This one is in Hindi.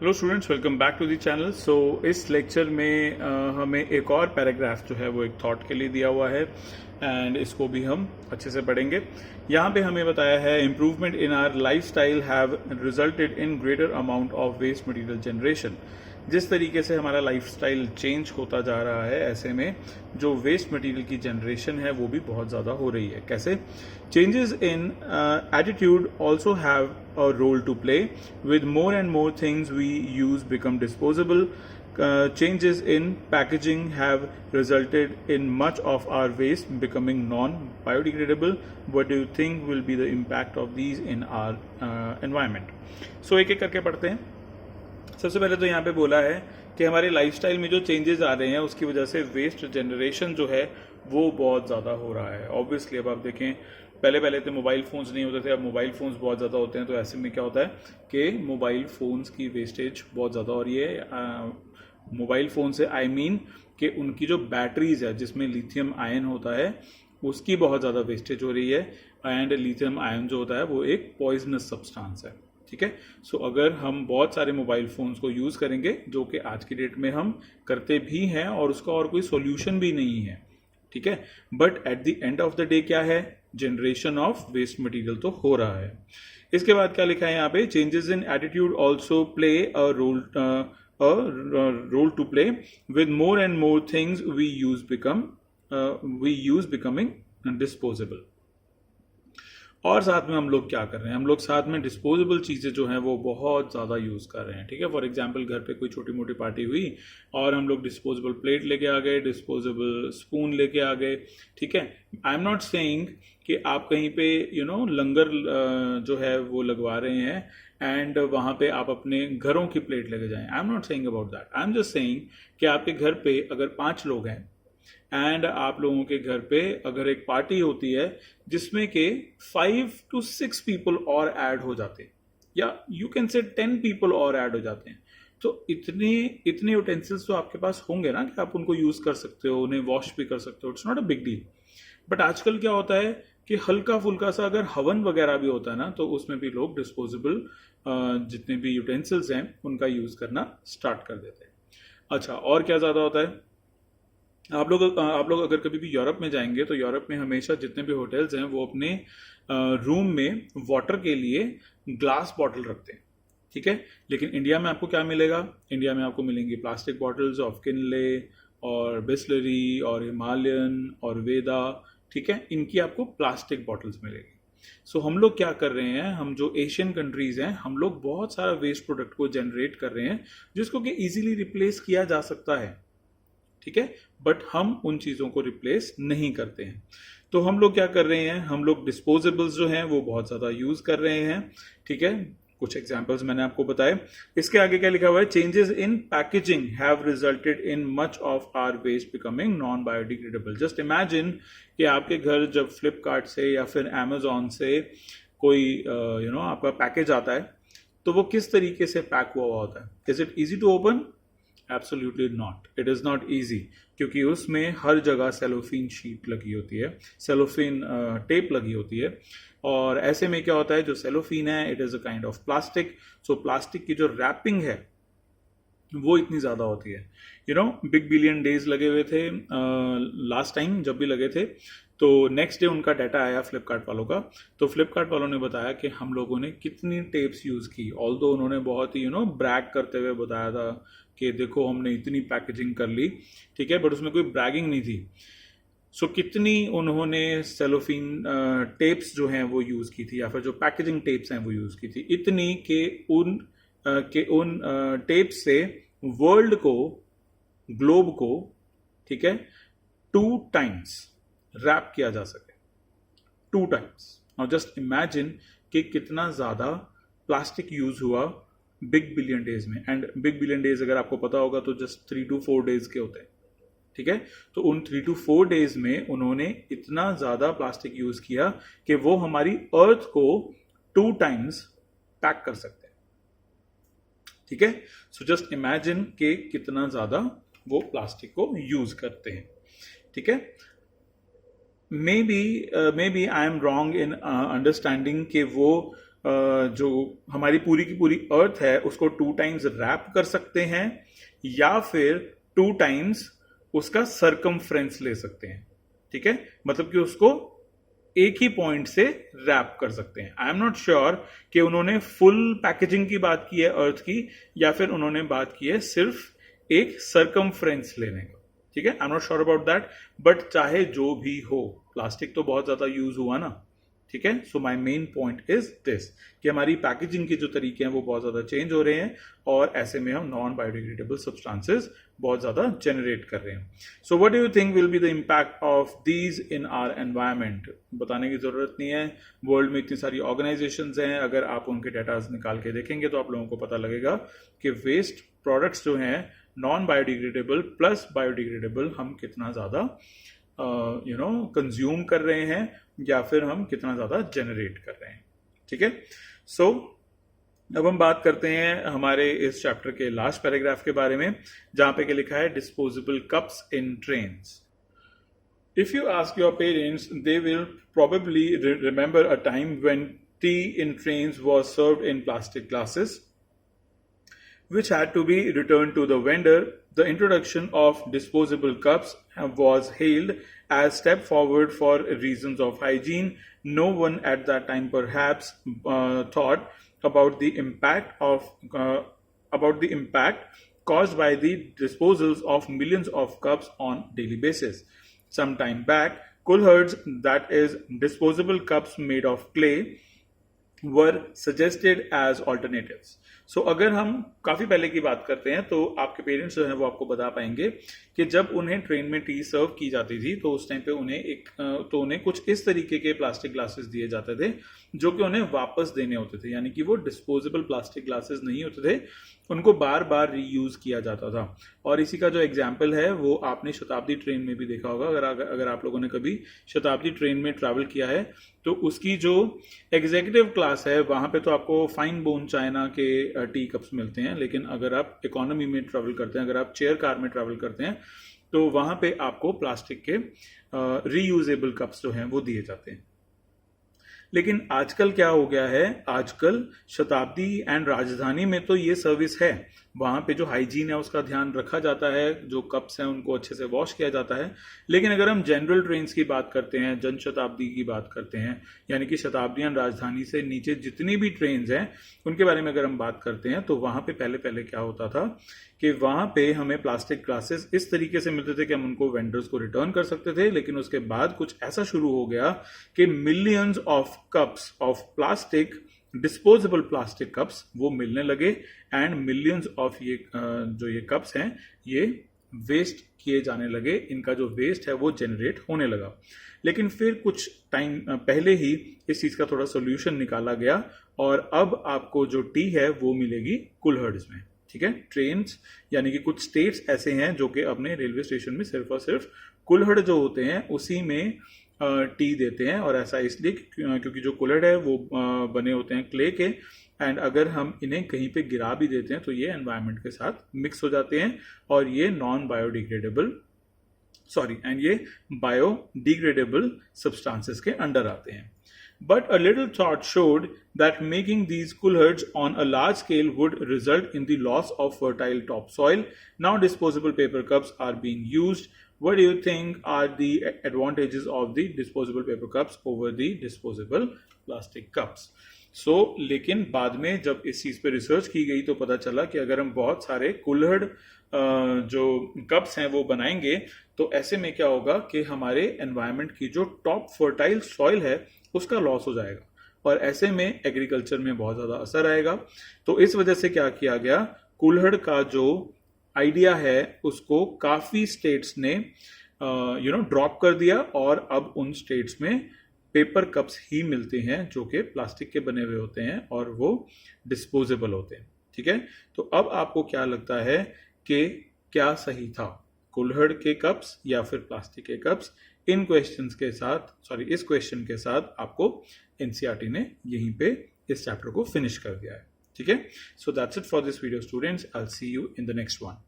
Hello students, welcome back to the channel. So इस लेक्चर में हमें एक और पैराग्राफ जो है वो एक थॉट के लिए दिया हुआ है एंड इसको भी हम अच्छे से पढ़ेंगे। यहाँ पे हमें बताया है improvement in our lifestyle have resulted in greater amount of waste material generation. जिस तरीके से हमारा लाइफस्टाइल चेंज होता जा रहा है, ऐसे में जो वेस्ट मटेरियल की जनरेशन है वो भी बहुत ज़्यादा हो रही है। कैसे? Changes in attitude also have a role to play. With more and more things we use become disposable. Changes in packaging have resulted in much of our waste becoming non-biodegradable. What do you think will be the impact of these in our environment? So एक एक करके पढ़ते हैं। सबसे पहले तो यहाँ पे बोला है कि हमारे लाइफस्टाइल में जो चेंजेस आ रहे हैं उसकी वजह से वेस्ट जनरेशन जो है वो बहुत ज़्यादा हो रहा है। ऑब्वियसली अब आप देखें, पहले तो मोबाइल फ़ोन्स नहीं होते थे, अब मोबाइल फ़ोन्स बहुत ज़्यादा होते हैं। तो ऐसे में क्या होता है कि मोबाइल फ़ोन्स की वेस्टेज बहुत ज़्यादा हो रही है। मोबाइल फ़ोन से आई मीन कि उनकी जो बैटरीज है जिसमें लिथियम आयन होता है उसकी बहुत ज़्यादा वेस्टेज हो रही है। एंड लिथियम आयन जो होता है वो एक पॉइजनस सब्सटेंस है। ठीक है। सो अगर हम बहुत सारे मोबाइल फ़ोन्स को यूज़ करेंगे, जो कि आज की डेट में हम करते भी हैं और उसका और कोई सॉल्यूशन भी नहीं है, ठीक है, but at the end of the day क्या है, जनरेशन ऑफ वेस्ट मटेरियल तो हो रहा है। इसके बाद क्या लिखा है यहाँ पे, changes in attitude also play a role to play. With more and more things we use becoming disposable. और साथ में हम लोग क्या कर रहे हैं, हम लोग साथ में डिस्पोजेबल चीज़ें जो हैं वो बहुत ज़्यादा यूज़ कर रहे हैं। ठीक है, फॉर एग्जांपल घर पे कोई छोटी मोटी पार्टी हुई और हम लोग डिस्पोजेबल प्लेट लेके आ गए, डिस्पोजेबल स्पून लेके आ गए। ठीक है, आई एम नॉट सेइंग कि आप कहीं पे लंगर जो है वो लगवा रहे हैं एंड वहाँ पे आप अपने घरों की प्लेट लेके जाएं। I am not saying about that. I am just saying कि आपके घर पे अगर 5 लोग हैं एंड आप लोगों के घर पे अगर एक पार्टी होती है जिसमें के 5 to 6 पीपल और ऐड हो जाते हैं, या यू कैन से 10 पीपल और ऐड हो जाते हैं, तो इतने यूटेंसिल्स तो आपके पास होंगे ना कि आप उनको यूज कर सकते हो, उन्हें वॉश भी कर सकते हो। It's not a big deal. But आजकल क्या होता है कि हल्का फुल्का सा अगर हवन वगैरह भी होता है ना, तो उसमें भी लोग डिस्पोजेबल जितने भी यूटेंसिल्स हैं उनका यूज करना स्टार्ट कर देते हैं। अच्छा, और क्या ज्यादा होता है, आप लोग अगर कभी भी यूरोप में जाएंगे तो यूरोप में हमेशा जितने भी होटल्स हैं वो अपने रूम में वाटर के लिए ग्लास बॉटल रखते हैं। ठीक है, लेकिन इंडिया में आपको क्या मिलेगा, इंडिया में आपको मिलेंगी प्लास्टिक बॉटल्स ऑफ किनले और बिस्लरी और हिमालयन और वेदा। ठीक है, इनकी आपको प्लास्टिक बॉटल्स मिलेगी। सो हम लोग क्या कर रहे हैं, हम जो एशियन कंट्रीज हैं हम लोग बहुत सारा वेस्ट प्रोडक्ट को जनरेट कर रहे हैं जिसको कि इजीली रिप्लेस किया जा सकता है। ठीक है, बट हम उन चीज़ों को रिप्लेस नहीं करते हैं। तो हम लोग क्या कर रहे हैं, हम लोग डिस्पोजेबल्स जो हैं वो बहुत ज़्यादा यूज़ कर रहे हैं। ठीक है, कुछ एग्जांपल्स मैंने आपको बताए। इसके आगे क्या लिखा हुआ है, changes in packaging have resulted in much of our waste becoming non biodegradable. Just imagine कि आपके घर जब फ्लिपकार्ट से या फिर अमेजोन से कोई आपका पैकेज आता है तो वो किस तरीके से पैक हुआ होता है। Is it easy to open? Absolutely not, it is not easy, क्योंकि उसमें हर जगह सेलोफिन शीट लगी होती है, सेलोफिन टेप लगी होती है। और ऐसे में क्या होता है, जो सेलोफिन है it is a kind of plastic. So plastic की जो रैपिंग है वो इतनी ज़्यादा होती है। बिग बिलियन डेज लगे हुए थे लास्ट टाइम जब भी लगे थे, तो नेक्स्ट डे उनका डाटा आया फ्लिपकार्ट वालों का। तो फ्लिपकार्ट वालों ने बताया कि हम लोगों ने कितनी टेप्स यूज़ की, ऑल्दो उन्होंने बहुत ही ब्रैग करते हुए बताया था कि देखो हमने इतनी पैकेजिंग कर ली। ठीक है, बट उसमें कोई ब्रैगिंग नहीं थी। सो कितनी उन्होंने सेलोफिन टेप्स जो हैं वो यूज़ की थी, या फिर जो पैकेजिंग टेप्स हैं वो यूज़ की थी, इतनी कि उन टेप्स से वर्ल्ड को, ग्लोब को, ठीक है, 2 times रैप किया जा सके, 2 times। और जस्ट इमेजिन कि कितना ज़्यादा प्लास्टिक यूज हुआ बिग बिलियन डेज में। एंड बिग बिलियन डेज अगर आपको पता होगा तो जस्ट 3 to 4 days के होते हैं। ठीक है, तो उन 3 to 4 days में उन्होंने इतना ज़्यादा प्लास्टिक यूज किया कि वो हमारी अर्थ को 2 times पैक कर सकते हैं। ठीक है, सो जस्ट इमेजिन कि कितना ज़्यादा वो प्लास्टिक को यूज करते हैं। ठीक है, maybe I am wrong in understanding कि वो जो हमारी पूरी की पूरी अर्थ है उसको 2 टाइम्स रैप कर सकते हैं या फिर 2 टाइम्स उसका सरकमफ्रेंस ले सकते हैं, ठीक है, मतलब कि उसको एक ही पॉइंट से रैप कर सकते हैं। आई एम नॉट श्योर कि उन्होंने फुल पैकेजिंग की बात की है अर्थ की या फिर उन्होंने बात की है सिर्फ एक सरकमफ्रेंस लेने का, ठीक है, I am not sure about that, but चाहे जो भी हो प्लास्टिक तो बहुत ज्यादा यूज हुआ ना, ठीक है। So my main point is this कि हमारी पैकेजिंग के जो तरीके हैं वो बहुत ज्यादा चेंज हो रहे हैं और ऐसे में हम नॉन बायोडिग्रेडेबल सब्सटेंसेस बहुत ज्यादा जनरेट कर रहे हैं। So what do you think will be the impact of these in our environment? बताने की जरूरत नहीं है, वर्ल्ड में इतनी सारी ऑर्गेनाइजेशंस हैं, अगर आप उनके डाटा निकाल के देखेंगे तो आप लोगों को पता लगेगा कि वेस्ट प्रोडक्ट्स जो हैं नॉन बायोडिग्रेडेबल प्लस बायोडिग्रेडेबल हम कितना ज्यादा कंज्यूम कर रहे हैं या फिर हम कितना ज्यादा जनरेट कर रहे हैं, ठीक है। सो अब हम बात करते हैं हमारे इस चैप्टर के लास्ट पैराग्राफ के बारे में जहां पे लिखा है disposable cups in trains. If you ask your parents, they will probably remember a time when tea in trains was served in plastic glasses, which had to be returned to the vendor. The introduction of disposable cups was hailed as step forward for reasons of hygiene. No one at that time perhaps thought about the impact caused by the disposals of millions of cups on daily basis. Some time back, Coolherds, that is disposable cups made of clay, were suggested as alternatives. सो अगर हम काफी पहले की बात करते हैं तो आपके पेरेंट्स जो है वो आपको बता पाएंगे कि जब उन्हें ट्रेन में टी सर्व की जाती थी तो उस टाइम पे उन्हें कुछ इस तरीके के प्लास्टिक ग्लासेस दिए जाते थे जो कि उन्हें वापस देने होते थे, यानी कि वो डिस्पोजेबल प्लास्टिक ग्लासेस नहीं होते थे, उनको बार बार रीयूज किया जाता था। और इसी का जो एग्जाम्पल है वो आपने शताब्दी ट्रेन में भी देखा होगा। अगर आप लोगों ने कभी शताब्दी ट्रेन में ट्रैवल किया है तो उसकी जो एग्जीक्यूटिव क्लास है वहां पे तो आपको फाइन बोन चाइना के टी कप्स मिलते हैं, लेकिन अगर आप इकोनॉमी में ट्रैवल करते हैं, अगर आप चेयर कार में ट्रैवल करते हैं तो वहां पे आपको प्लास्टिक के रीयूजेबल कप्स जो हैं वो दिए जाते हैं। लेकिन आजकल क्या हो गया है, आजकल शताब्दी एंड राजधानी में तो ये सर्विस है, वहां पे जो हाइजीन है उसका ध्यान रखा जाता है, जो कप्स हैं उनको अच्छे से वॉश किया जाता है। लेकिन अगर हम जनरल ट्रेन्स की बात करते हैं, जन शताब्दी की बात करते हैं, यानी कि शताब्दी एंड राजधानी से नीचे जितनी भी ट्रेन्स हैं उनके बारे में अगर हम बात करते हैं तो वहां पे पहले क्या होता था कि वहां पे हमें प्लास्टिक ग्लासेस इस तरीके से मिलते थे कि हम उनको वेंडर्स को रिटर्न कर सकते थे। लेकिन उसके बाद कुछ ऐसा शुरू हो गया कि millions of cups of plastic, disposable plastic cups वो मिलने लगे एंड मिलियंस ऑफ ये कप्स हैं ये वेस्ट किए जाने लगे, इनका जो वेस्ट है वो जनरेट होने लगा। लेकिन फिर कुछ टाइम पहले ही इस चीज का थोड़ा सोल्यूशन निकाला गया और अब आपको जो टी है वो मिलेगी कुल्हर्ड्स में, ठीक है। ट्रेन्स यानी कि कुछ स्टेट्स ऐसे हैं जो कि अपने रेलवे स्टेशन में सिर्फ और सिर्फ कुल्हड़ जो होते हैं उसी में टी देते हैं, और ऐसा इसलिए क्योंकि जो कुल्हड़ है वो बने होते हैं क्ले के, एंड अगर हम इन्हें कहीं पे गिरा भी देते हैं तो ये एनवायरनमेंट के साथ मिक्स हो जाते हैं और ये ये बायोडिग्रेडेबल सब्सटेंसेस के अंडर आते हैं। But a little thought showed that making these coolherds on a large scale would result in the loss of fertile topsoil. Now disposable paper cups are being used. What do you think are the advantages of the disposable paper cups over the disposable plastic cups? लेकिन बाद में जब इस चीज पे रिसर्च की गई तो पता चला कि अगर हम बहुत सारे कुल्हड़ जो कप्स हैं वो बनाएंगे तो ऐसे में क्या होगा कि हमारे एनवायरनमेंट की जो टॉप फर्टाइल सॉइल है उसका लॉस हो जाएगा और ऐसे में एग्रीकल्चर में बहुत ज्यादा असर आएगा। तो इस वजह से क्या किया गया, कुल्हड़ का जो आइडिया है उसको काफी स्टेट्स ने ड्रॉप कर दिया और अब उन स्टेट्स में पेपर कप्स ही मिलते हैं जो कि प्लास्टिक के बने हुए होते हैं और वो डिस्पोजेबल होते हैं, ठीक है। तो अब आपको क्या लगता है कि क्या सही था, कुल्हड़ के कप्स या फिर प्लास्टिक के कप्स? इस क्वेश्चन के साथ आपको एनसीईआरटी ने यहीं पे इस चैप्टर को फिनिश कर दिया है, ठीक है। So that's it for this video students, I will see you in the next one.